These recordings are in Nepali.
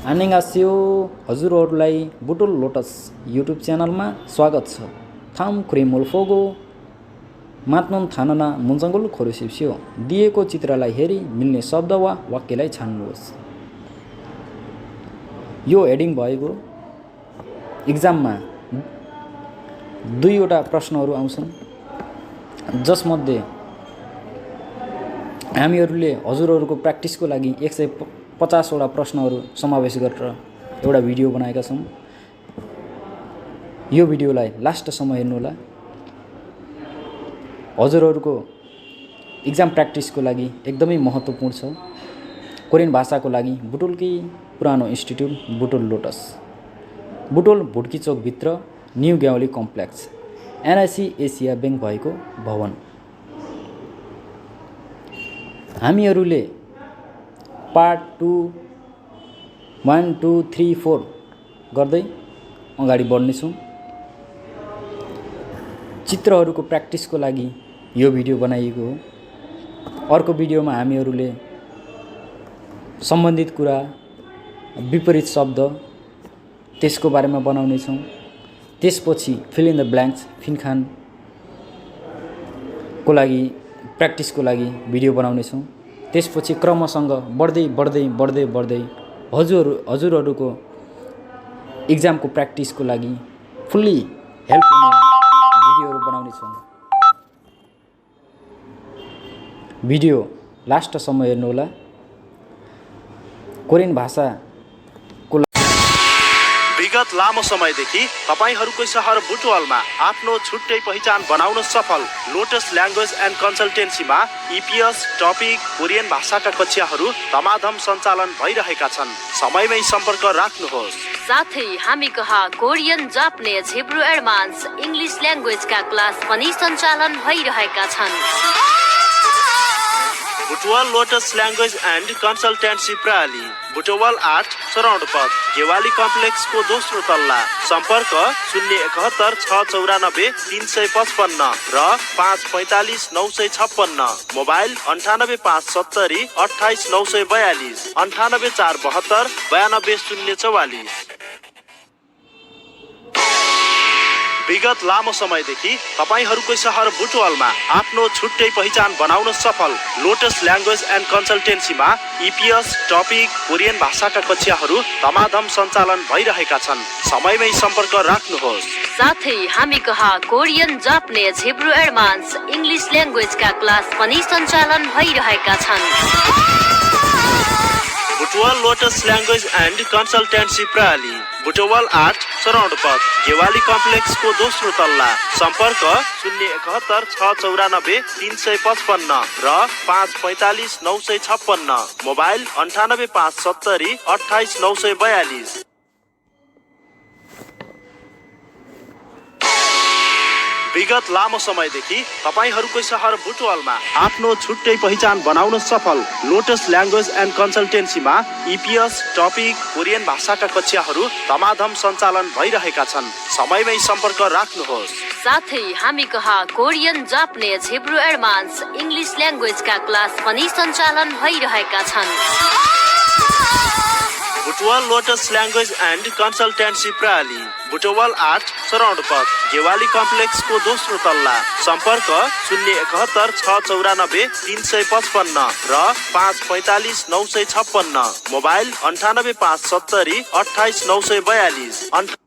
आनेगास्यो हजुरहरूलाई बुटुल लोटस युट्युब च्यानलमा स्वागत छ। थाम क्रिमुल फोगो मात्नुन थानना मुन्जङ्गुल खोरुसिप्स्यो दिएको चित्रलाई हेरी मिल्ने शब्द वा वाक्यलाई छान्नुहोस्। यो हेडिङ भएको इक्जाममा दुईवटा प्रश्नहरू आउँछन्, जसमध्ये हामीहरूले हजुरहरूको प्र्याक्टिसको लागि 150 वटा प्रश्नहरू समावेश गरेर एउटा भिडियो बनाएका छौँ। यो भिडियोलाई लास्टसम्म हेर्नुहोला। हजुरहरूको इक्जाम प्र्याक्टिसको लागि एकदमै महत्त्वपूर्ण छ। कोरियन भाषाको लागि बुटुलकै पुरानो इन्स्टिट्युट बुटुल लोटस, बुटुल भुड्की चोकभित्र new Gyawali complex NIC Asia bank भएको भवन। हामीहरूले पार्ट 2, 1, 2, 3, 4 गर्दै अगाडि बढ्नेछौँ। चित्रहरूको प्र्याक्टिसको लागि यो भिडियो बनाइएको हो। अर्को भिडियोमा हामीहरूले सम्बन्धित कुरा, विपरीत शब्द त्यसको बारेमा बनाउनेछौँ। त्यसपछि फिल इन द ब्ल्याङ्क्स फिनखानको लागि प्र्याक्टिसको लागि भिडियो बनाउनेछौँ। त्यसपछि क्रमसँग बढ्दै बढ्दै बढ्दै बढ्दै हजुरहरूको इक्जामको प्र्याक्टिसको लागि फुल्ली हेल्प हुने भिडियोहरू बनाउनेछौँ। भिडियो लास्टसम्म हेर्नुहोला। कोरियन भाषाको विगत लामो समयदेखि तपाईहरुकै शहर बुटवलमा आफ्नो छुट्टै पहिचान बनाउन सफल लोटस ल्याङ्ग्वेज एन्ड कन्सल्टेन्सीमा इपिएस टपिक कोरियन भाषाका कक्षाहरू धमाधम सञ्चालन भइरहेका छन्। समयमै सम्पर्क राख्नुहोस्। साथै हामी कहाँ Korean, Japanese, Hebrew advance, English ल्याङ्ग्वेजका क्लास पनि सञ्चालन भइरहेका छन्। Butwal Lotus language and consultancy प्रणाली, बुटवल 8 सराउन्ड पथ, गेवाली कम्प्लेक्सको दोस्रो तल्ला। सम्पर्क 071 694 355 र 545 956। मोबाइल 98 570 28 942, 98 472 92 044। विगत लामो समयदेखि तपाईहरुकै शहर बुटवलमा आफ्नो छुट्टै पहिचान बनाउन सफल लोटस ल्याङ्ग्वेज एन्ड कन्सल्टेन्सीमा इपिएस टपिक कोरियन भाषाका कक्षाहरू धमाधम सञ्चालन भइरहेका छन्। समयमै सम्पर्क राख्नुहोस्। साथै हामी कहाँ Korean, Japanese, Hebrew advance, English ल्याङ्ग्वेजका क्लास पनि सञ्चालन भइरहेका छन्। Butwal Lotus language and consultancy प्रणाली, बुटवल 8 सराउन्ड पथ, गेवाली कम्प्लेक्सको दोस्रो तल्ला। सम्पर्क 071 694 355 र 545 956। मोबाइल 98 570 28 942। विगत लामो समयदेखि तपाईहरुकै शहर बुटवलमा आफ्नो छुट्टै पहिचान बनाउन सफल लोटस ल्याङ्ग्वेज एन्ड कन्सल्टेन्सीमा इपिएस टपिक कोरियन भाषाका कक्षाहरू धमाधम सञ्चालन भइरहेका छन्। समयमै सम्पर्क राख्नुहोस्। साथै हामी कहाँ Korean, Japanese, Hebrew advance, English ल्याङ्ग्वेजका क्लास पनि सञ्चालन भइरहेका छन्। Butwal Lotus language and consultancy प्रणाली, बुटवल 8 सराउन्ड पथ, गेवाली कम्प्लेक्सको दोस्रो तल्ला। सम्पर्क 071 694 355 र 545 956। मोबाइल 98 570 28 942।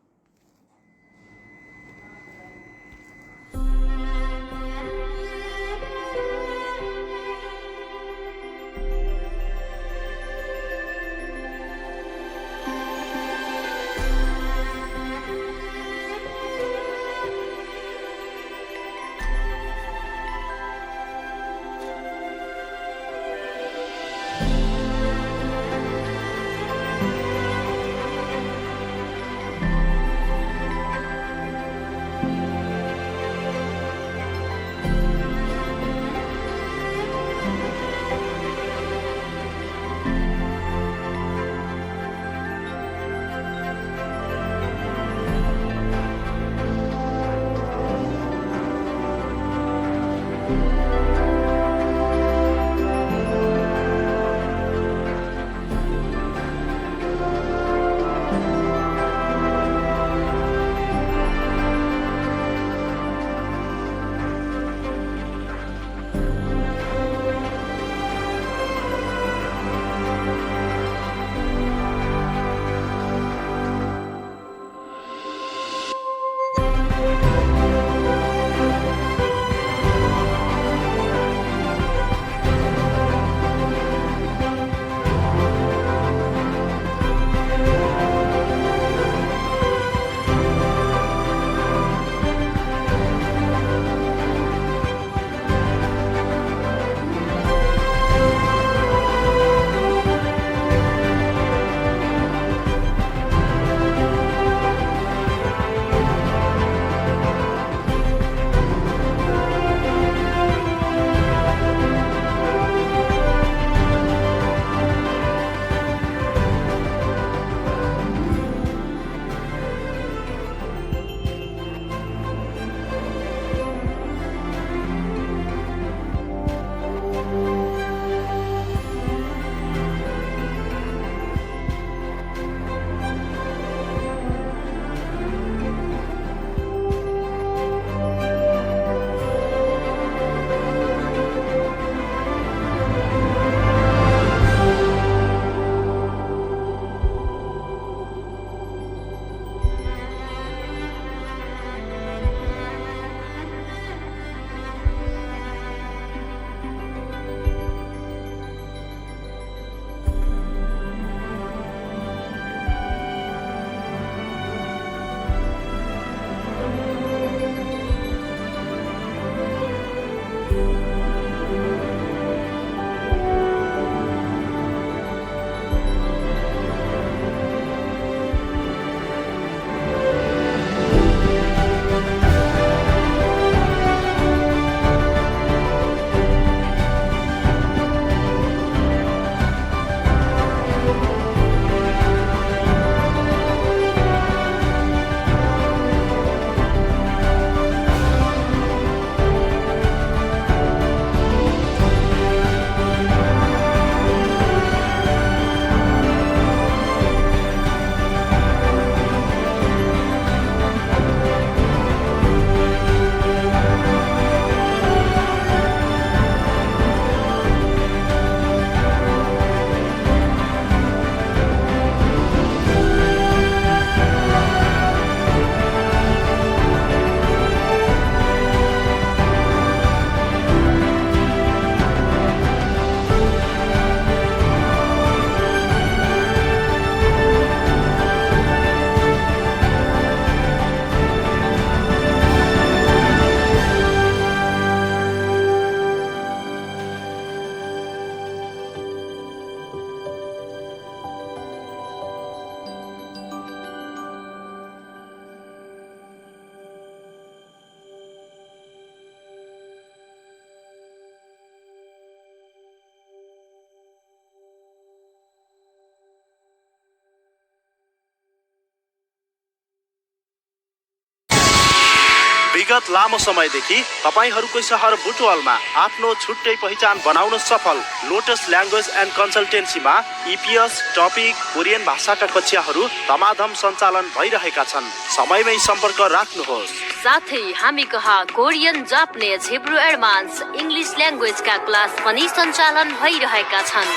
विगत लामो समयदेखि तपाईहरुकै सहर बुटवलमा आफ्नो छुट्टै पहिचान बनाउन सफल लोटस ल्याङ्ग्वेज एन्ड कन्सल्टेन्सीमा इपिएस टपिक कोरियन भाषाका कक्षाहरू धमाधम सञ्चालन भइरहेका छन्। समयमै सम्पर्क राख्नुहोस्। साथै हामी कहाँ Korean, Japanese, Hebrew advance, English ल्याङ्ग्वेजका क्लास पनि सञ्चालन भइरहेका छन्।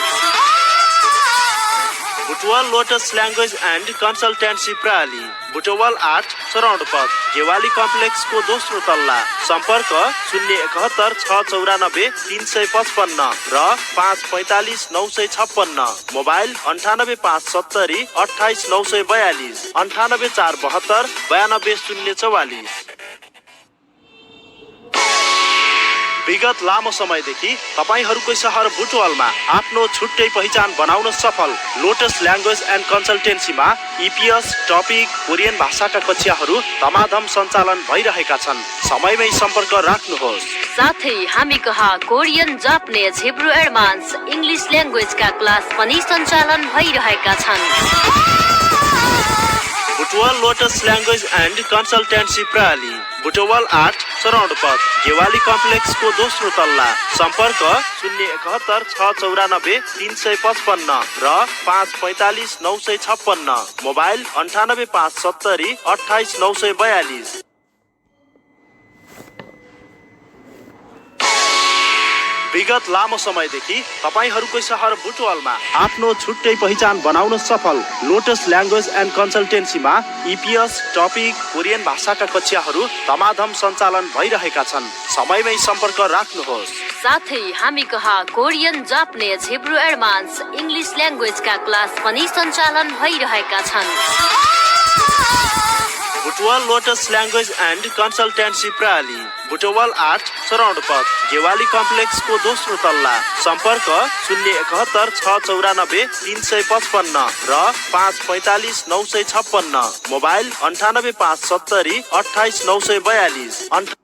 Butwal Lotus language and consultancy प्रणाली बुटवल 8 सराउन्ड पथ गेवाली कम्प्लेक्सको दोस्रो तल्ला। सम्पर्क 071 694 355 र 545 956। मोबाइल 98570 28 942 98472 92 044। विगत लामो समयदेखि तपाईहरुकै सहर बुटवलमा आफ्नो छुट्टै पहिचान बनाउन सफल लोटस ल्याङ्ग्वेज एन्ड कन्सल्टेन्सीमा इपिएस टपिक कोरियन भाषाका कक्षाहरू धमाधम सञ्चालन भइरहेका छन्। समयमै सम्पर्क राख्नुहोस्। साथै हामी कहाँ Korean, Japanese, Hebrew advance, English ल्याङ्ग्वेजका क्लास पनि सञ्चालन भइरहेका छन्। Butwal Lotus language and consultancy प्रणाली बुटवल 8 सराउन्ड पथ गेवाली कम्प्लेक्सको दोस्रो तल्ला। सम्पर्क 071 694 355 र 545 956। मोबाइल 98570 28 942। विगत लामो समयदेखि तपाईहरुकै सहर बुटवलमा आफ्नो छुट्टै पहिचान बनाउन सफल लोटस ल्याङ्ग्वेज एन्ड कन्सल्टेन्सीमा इपिएस टपिक कोरियन भाषाका कक्षाहरू धमाधम सञ्चालन भइरहेका छन्। समयमै सम्पर्क राख्नुहोस्। साथै हामी कहाँ Korean, Japanese, Hebrew advance, English ल्याङ्ग्वेजका क्लास पनि सञ्चालन भइरहेका छन्। Butwal Lotus language and consultancy प्रणाली बुटवल 8 सराउन्ड पथ गेवाली कम्प्लेक्सको दोस्रो तल्ला। सम्पर्क 071 694 355 र 545 956। मोबाइल 98570 28 942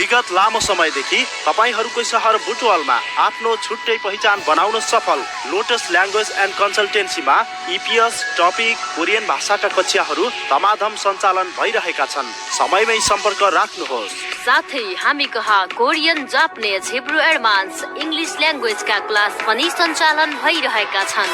विगत लामो समयदेखि तपाईहरूकै सहर बुटवलमा आफ्नो छुट्टै पहिचान बनाउन सफल लोटस ल्याङ्ग्वेज एन्ड कन्सल्टेन्सीमा इपिएस टपिक कोरियन भाषाका कक्षाहरू धमाधम सञ्चालन भइरहेका छन्। समयमै सम्पर्क राख्नुहोस्। साथै हामी कहाँ Korean, Japanese, Hebrew advance, English ल्याङ्ग्वेजका क्लास पनि सञ्चालन भइरहेका छन्।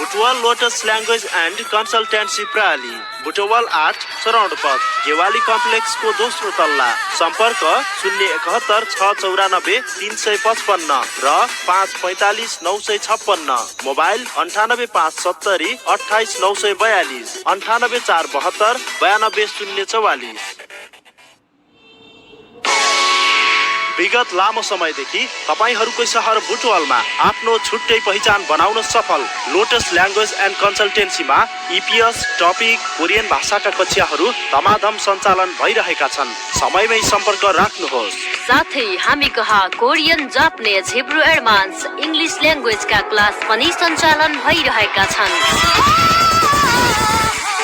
Butwal Lotus language and consultancy प्रणाली बुटवल 8 सराउन्ड पथ गेवाली कम्प्लेक्सको दोस्रो तल्ला। सम्पर्क 071 694 355 र 545 956। मोबाइल 98 570 28 942 98 472 92 044। विगत लामो समयदेखि तपाईहरूकै सहर बुटवलमा आफ्नो छुट्टै पहिचान बनाउन सफल लोटस ल्याङ्ग्वेज एन्ड कन्सल्टेन्सीमा इपिएस टपिक कोरियन भाषाका कक्षाहरू धमाधम सञ्चालन भइरहेका छन्। समयमै सम्पर्क राख्नुहोस्। साथै हामी कहाँ Korean, Japanese, Hebrew advance, English ल्याङ्ग्वेजका क्लास पनि सञ्चालन भइरहेका छन्।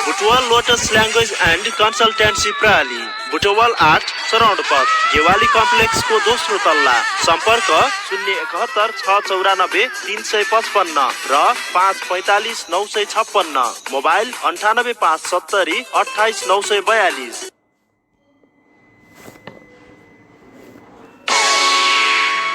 Butwal Lotus language and consultancy प्रणाली बुटवल 8 सराउन्ड पथ गेवाली कम्प्लेक्सको दोस्रो तल्ला। सम्पर्क 071 694 355 र 545 956। मोबाइल 98 570 28 942।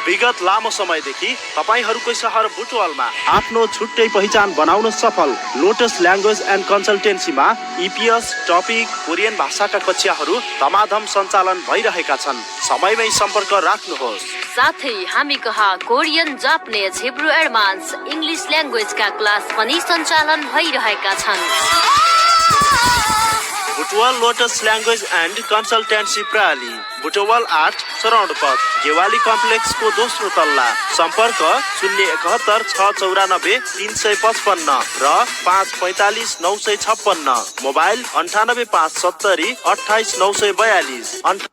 विगत लामो समयदेखि तपाईहरूकै सहर बुटवलमा आफ्नो छुट्टै पहिचान बनाउन सफल लोटस ल्याङ्ग्वेज एन्ड कन्सल्टेन्सीमा इपिएस टपिक कोरियन भाषाका कक्षाहरू धमाधम सञ्चालन भइरहेका छन्। समयमै सम्पर्क राख्नुहोस्। साथै हामी कहाँ Korean, Japanese, Hebrew advance, English ल्याङ्ग्वेजका क्लास पनि सञ्चालन भइरहेका छन्। Butwal Lotus language and consultancy प्रणाली बुटवल 8 सराउन्ड पथ गेवाली कम्प्लेक्सको दोस्रो तल्ला। सम्पर्क 071 694 355 र 545 956। मोबाइल 98 570 28 942।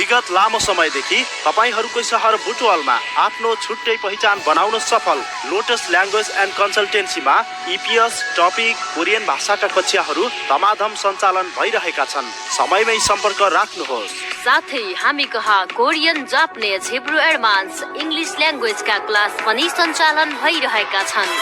विगत लामो समयदेखि तपाईहरुकै सहर बुटवलमा आफ्नो छुट्टै पहिचान बनाउन सफल लोटस ल्याङ्ग्वेज एन्ड कन्सल्टेन्सीमा इपिएस टपिक कोरियन भाषाका कक्षाहरू धमाधम सञ्चालन भइरहेका छन्। समयमै सम्पर्क राख्नुहोस्। साथै हामी कहाँ Korean, Japanese, Hebrew advance, English ल्याङ्ग्वेजका क्लास पनि सञ्चालन भइरहेका छन्।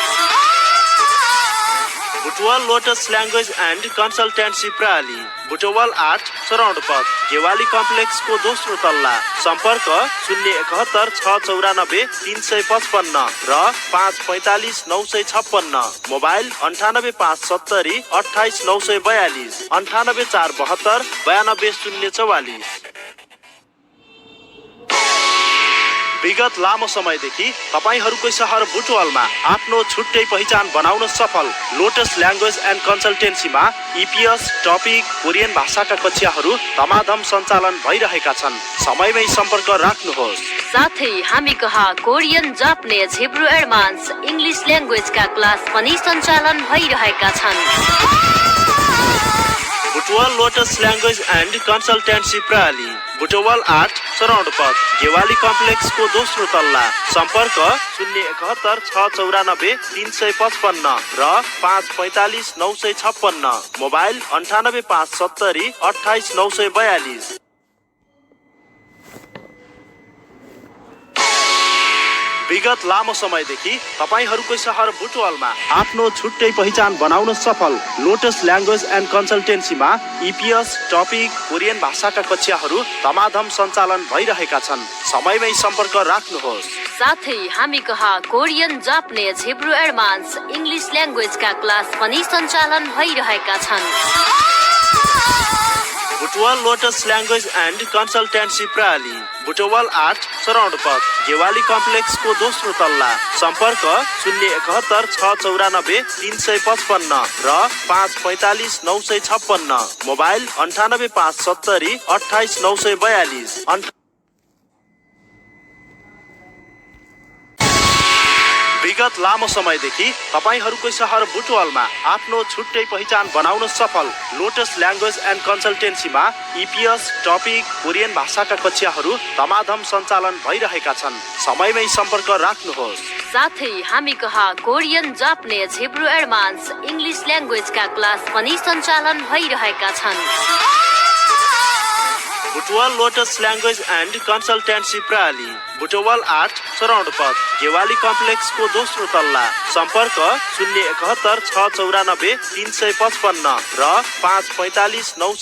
Butwal Lotus language and consultancy प्रणाली, बुटवल 8 सराउन्ड पथ, गेवाली कम्प्लेक्सको दोस्रो तल्ला। सम्पर्क 071 694 355 र 545 956। मोबाइल 98 570 28 942, 98 472 92 044। विगत लामो समयदेखि तपाईहरुकै सहर बुटवलमा आफ्नो छुट्टै पहिचान बनाउन सफल लोटस ल्याङ्ग्वेज एन्ड कन्सल्टेन्सीमा इपिएस टपिक कोरियन भाषाका कक्षाहरू धमाधम सञ्चालन भइरहेका छन्। समयमै सम्पर्क राख्नुहोस्। साथै हामी कहाँ Korean, Japanese, Hebrew advance, English ल्याङ्ग्वेजका क्लास पनि सञ्चालन भइरहेका छन्। Butwal Lotus language and consultancy प्रणाली, बुटवल 8 सराउन्ड पथ, गेवाली कम्प्लेक्सको दोस्रो तल्ला। सम्पर्क 071 694 355 र 545 956। मोबाइल 98 570 28 942। विगत लामो समयदेखि तपाईहरुकै सहर बुटवलमा आफ्नो छुट्टै पहिचान बनाउन सफल लोटस ल्याङ्ग्वेज एन्ड कन्सल्टेन्सीमा इपिएस टपिक कोरियन भाषाका कक्षाहरू धमाधम सञ्चालन भइरहेका छन्। समयमै सम्पर्क राख्नुहोस्। साथै हामी कहाँ Korean, Japanese, Hebrew advance, English ल्याङ्ग्वेजका क्लास पनि सञ्चालन भइरहेका छन्। Butwal Lotus language and consultancy प्रणाली, बुटवल 8 सराउन्ड पथ, गेवाली कम्प्लेक्सको दोस्रो तल्ला। सम्पर्क 071 694 355 र 545 956। मोबाइल 98 570 28 942। विगत लामो समयदेखि तपाईहरुकै सहर बुटवलमा आफ्नो छुट्टै पहिचान बनाउन सफल लोटस ल्याङ्ग्वेज एन्ड कन्सल्टेन्सीमा इपिएस टपिक कोरियन भाषाका कक्षाहरू धमाधम सञ्चालन भइरहेका छन्। समयमै सम्पर्क राख्नुहोस्। साथै हामी कहाँ Korean, Japanese, Hebrew advance, English ल्याङ्ग्वेजका क्लास पनि सञ्चालन भइरहेका छन्। Butwal Lotus language and consultancy प्रणाली, बुटवल 8 सराउन्ड पथ, गेवाली कम्प्लेक्सको दोस्रो तल्ला। सम्पर्क 071 694 355 र 545 9